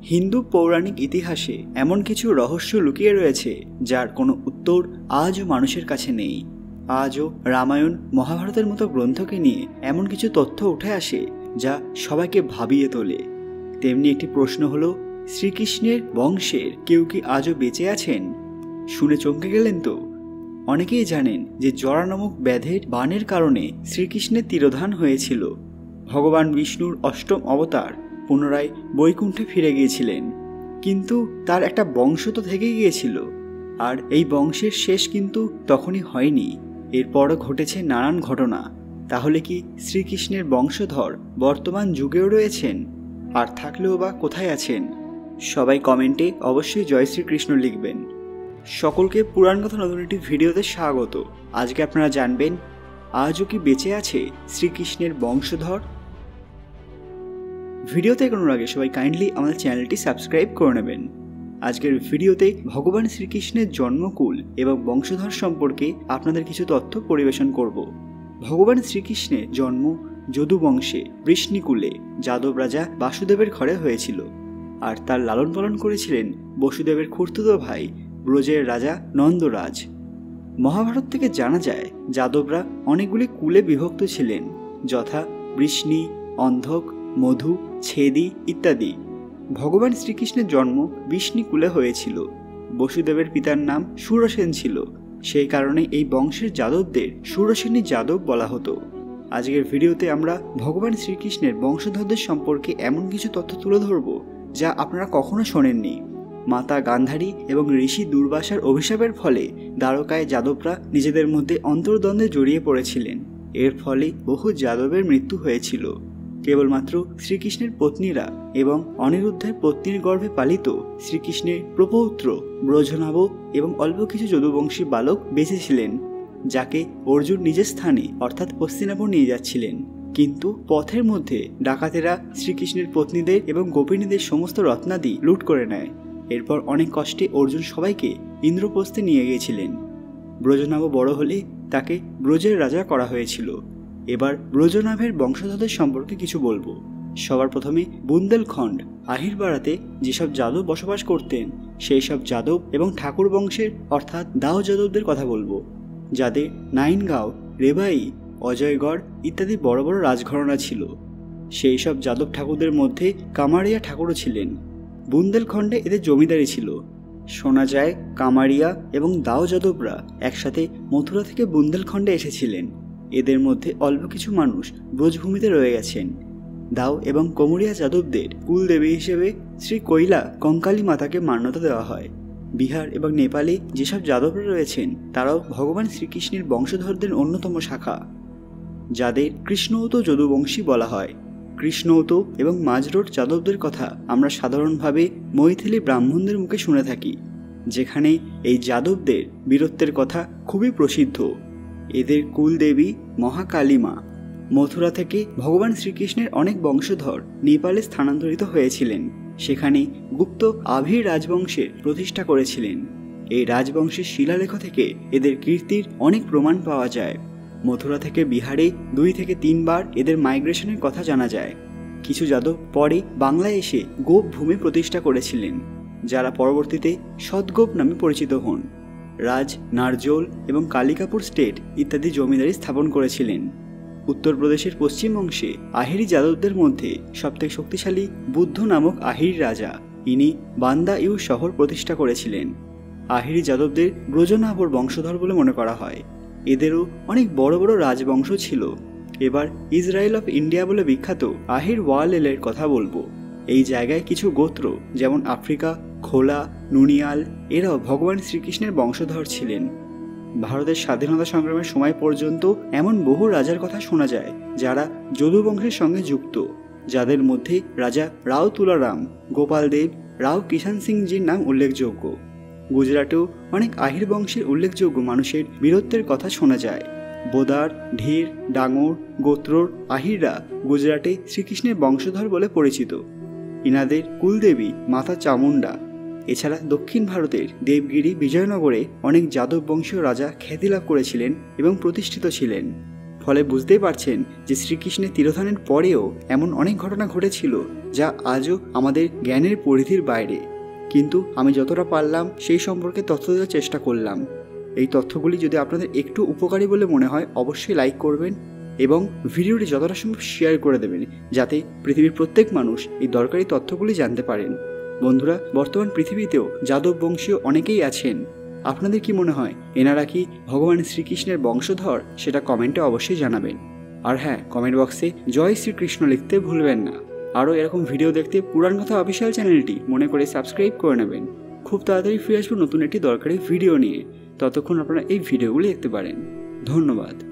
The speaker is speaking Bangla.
হিন্দু পৌরাণিক ইতিহাসে এমন কিছু রহস্য লুকিয়ে রয়েছে যার কোনো উত্তর আজও মানুষের কাছে নেই। আজও রামায়ণ মহাভারতের মতো গ্রন্থকে নিয়ে এমন কিছু তথ্য উঠে আসে যা সবাইকে ভাবিয়ে তোলে। তেমনি একটি প্রশ্ন হলো, শ্রীকৃষ্ণের বংশের কেউ কি আজও বেঁচে আছেন? শুনে চমকে গেলেন তো? অনেকেই জানেন যে জরা নামক ব্যাধের বাণের কারণে শ্রীকৃষ্ণের তিরোধান হয়েছিল। ভগবান বিষ্ণুর অষ্টম অবতার পুনরায় বৈকুণ্ঠে ফিরে গিয়েছিলেন, কিন্তু তার একটা বংশ তো থেকে গিয়েছিল, আর এই বংশের শেষ কিন্তু তখনই হয়নি। এরপরও ঘটেছে নানান ঘটনা। তাহলে কি শ্রীকৃষ্ণের বংশধর বর্তমান যুগেও রয়েছেন? আর থাকলেও বা কোথায় আছেন? সবাই কমেন্টে অবশ্যই জয় শ্রীকৃষ্ণ লিখবেন। সকলকে পুরাণ কথা নতুন একটি ভিডিওতে স্বাগত। আজকে আপনারা জানবেন, আজও কি বেঁচে আছে শ্রীকৃষ্ণের বংশধর? ভিডিওতে এগোনোর আগে সবাই কাইন্ডলি আমাদের চ্যানেলটি সাবস্ক্রাইব করে নেবেন। আজকের ভিডিওতে ভগবান শ্রীকৃষ্ণের জন্মকুল এবং বংশধর সম্পর্কে আপনাদের কিছু তথ্য পরিবেশন করব। ভগবান শ্রীকৃষ্ণের জন্ম যদু বংশে বৃষ্ণিকুলে যাদব রাজা বাসুদেবের ঘরে হয়েছিল, আর তার লালন পালন করেছিলেন বসুদেবের খুড়তুতো ভাই ব্রজের রাজা নন্দরাজ। মহাভারত থেকে জানা যায় যাদবরা অনেকগুলি কুলে বিভক্ত ছিলেন, যথা বৃষ্ণি, অন্ধক, মধু, ছেদি ইত্যাদি। ভগবান শ্রীকৃষ্ণের জন্ম বৃষ্ণিকুলে হয়েছিল। বসুদেবের পিতার নাম সুরসেন ছিল, সেই কারণে এই বংশের যাদবদের সুরসেনী যাদব বলা হতো। আজকের ভিডিওতে আমরা ভগবান শ্রীকৃষ্ণের বংশধরদের সম্পর্কে এমন কিছু তথ্য তুলে ধরব যা আপনারা কখনো শোনেননি। মাতা গান্ধারী এবং ঋষি দুর্বাসার অভিশাপের ফলে দ্বারকায় যাদবরা নিজেদের মধ্যে অন্তর্দ্বন্দ্বে জড়িয়ে পড়েছিলেন। এর ফলে বহু যাদবের মৃত্যু হয়েছিল। কেবলমাত্র শ্রীকৃষ্ণের পত্নীরা এবং অনিরুদ্ধের পত্নীর গর্ভে পালিত শ্রীকৃষ্ণের প্রপৌত্র ব্রজনাভ এবং অল্প কিছু যদুবংশী বালক বেঁচে ছিলেন, যাকে অর্জুন নিজের স্থানে অর্থাৎ হস্তিনাপুর নিয়ে যাচ্ছিলেন। কিন্তু পথের মধ্যে ডাকাতেরা শ্রীকৃষ্ণের পত্নীদের এবং গোপিনীদের সমস্ত রত্নাদি লুট করে নেয়। এরপর অনেক কষ্টে অর্জুন সবাইকে ইন্দ্রপ্রস্থে নিয়ে গিয়েছিলেন। ব্রজনাভ বড় হলে তাকে ব্রজের রাজা করা হয়েছিল। এবার ব্রজনাভের বংশধরদের সম্পর্কে কিছু বলবো। সবার প্রথমে বুন্দেলখণ্ড আহিরবাড়াতে যেসব যাদব বসবাস করতেন সেই সব যাদব এবং ঠাকুর বংশের অর্থাৎ দাও যাদবদের কথা বলবো, যাদের নাইনগাঁও, রেবাই, অজয়গড় ইত্যাদি বড় বড় রাজঘরানা ছিল। সেই সব যাদব ঠাকুরদের মধ্যে কামারিয়া ঠাকুরও ছিলেন। বুন্দেলখণ্ডে এদের জমিদারি ছিল। শোনা যায় কামারিয়া এবং দাও যাদবরা একসাথে মথুরা থেকে বুন্দেলখণ্ডে এসেছিলেন। এদের মধ্যে অল্প কিছু মানুষ ব্রজভূমিতে রয়ে গেছেন। দাও এবং কমরিয়া যাদবদের কুলদেবী হিসেবে শ্রী কৈলা কঙ্কালী মাতাকে মান্যতা দেওয়া হয়। বিহার এবং নেপালে যেসব যাদবরা রয়েছেন তারাও ভগবান শ্রীকৃষ্ণের বংশধরদের অন্যতম শাখা, যাদের কৃষ্ণৌত যদুবংশী বলা হয়। কৃষ্ণৌত এবং মাঝরোড যাদবদের কথা আমরা সাধারণভাবে মৈথিলি ব্রাহ্মণদের মুখে শুনে থাকি, যেখানে এই যাদবদের বীরত্বের কথা খুবই প্রসিদ্ধ। এদের কুলদেবী মহাকালী মা। মথুরা থেকে ভগবান শ্রীকৃষ্ণের অনেক বংশধর নেপালে স্থানান্তরিত হয়েছিলেন। সেখানে গুপ্ত আভির রাজবংশের প্রতিষ্ঠা করেছিলেন। এই রাজবংশের শিলালেখ থেকে এদের কীর্তির অনেক প্রমাণ পাওয়া যায়। মথুরা থেকে বিহারে 2 থেকে 3 বার এদের মাইগ্রেশনের কথা জানা যায়। কিছু যাদব পরে বাংলায় এসে গোপ ভূমি প্রতিষ্ঠা করেছিলেন, যারা পরবর্তীতে সৎগোপ নামে পরিচিত হন। রাজ, নারজোল এবং কালিকাপুর স্টেট ইত্যাদি জমিদারি স্থাপন করেছিলেন। উত্তরপ্রদেশের পশ্চিম অংশে আহিরি যাদবদের মধ্যে সবথেকে শক্তিশালী বুদ্ধ নামক আহিরি রাজা। ইনি বান্দা ইউ শহর প্রতিষ্ঠা করেছিলেন। আহিরি যাদবদের ব্রজনাভর বংশধর বলে মনে করা হয়। এদেরও অনেক বড় বড় রাজবংশ ছিল। এবার ইসরায়েল অফ ইন্ডিয়া বলে বিখ্যাত আহির ওয়ালেলের কথা বলবো। এই জায়গায় কিছু গোত্র যেমন আফ্রিকা, খোলা, নুনিয়াল এরাও ভগবান শ্রীকৃষ্ণের বংশধর ছিলেন। ভারতের স্বাধীনতা সংগ্রামের সময় পর্যন্ত এমন বহু রাজার কথা শোনা যায় যারা যদু বংশের সঙ্গে যুক্ত, যাদের মধ্যে রাজা রাও তুলারাম, গোপাল দেব, রাও কিষাণ সিংজির নাম উল্লেখযোগ্য। গুজরাটেও অনেক আহির বংশের উল্লেখযোগ্য মানুষের বীরত্বের কথা শোনা যায়। বোদার, ঢির, ডাঙর গোত্রর আহিররা গুজরাটে শ্রীকৃষ্ণের বংশধর বলে পরিচিত। ইনাদের কুলদেবী মাতা চামুন্ডা। এছাড়া দক্ষিণ ভারতের দেবগিরি, বিজয়নগরে অনেক যাদব বংশীয় রাজা খ্যাতি লাভ করেছিলেন এবং প্রতিষ্ঠিত ছিলেন। ফলে বুঝতেই পারছেন যে শ্রীকৃষ্ণের তিরোধানের পরেও এমন অনেক ঘটনা ঘটেছিল যা আজও আমাদের জ্ঞানের পরিধির বাইরে। কিন্তু আমি যতটা পারলাম সেই সম্পর্কে তথ্য দেওয়ার চেষ্টা করলাম। এই তথ্যগুলি যদি আপনাদের একটু উপকারী বলে মনে হয় অবশ্যই লাইক করবেন এবং ভিডিওটি যতটা সম্ভব শেয়ার করে দেবেন, যাতে পৃথিবীর প্রত্যেক মানুষ এই দরকারি তথ্যগুলি জানতে পারেন। বন্ধুরা, বর্তমান পৃথিবীতেও যাদব বংশীয় অনেকেই আছেন। আপনাদের কি মনে হয় এনারা কি ভগবান শ্রীকৃষ্ণের বংশধর? সেটা কমেন্টে অবশ্যই জানাবেন। আর হ্যাঁ, কমেন্ট বক্সে জয় শ্রীকৃষ্ণ লিখতে ভুলবেন না। আরও এরকম ভিডিও দেখতে পুরাণ কথা অফিসিয়াল চ্যানেলটি মনে করে সাবস্ক্রাইব করে নেবেন। খুব তাড়াতাড়ি ফিরে আসবো নতুন একটি দরকারি ভিডিও নিয়ে। ততক্ষণ আপনারা এই ভিডিওগুলি দেখতে পারেন। ধন্যবাদ।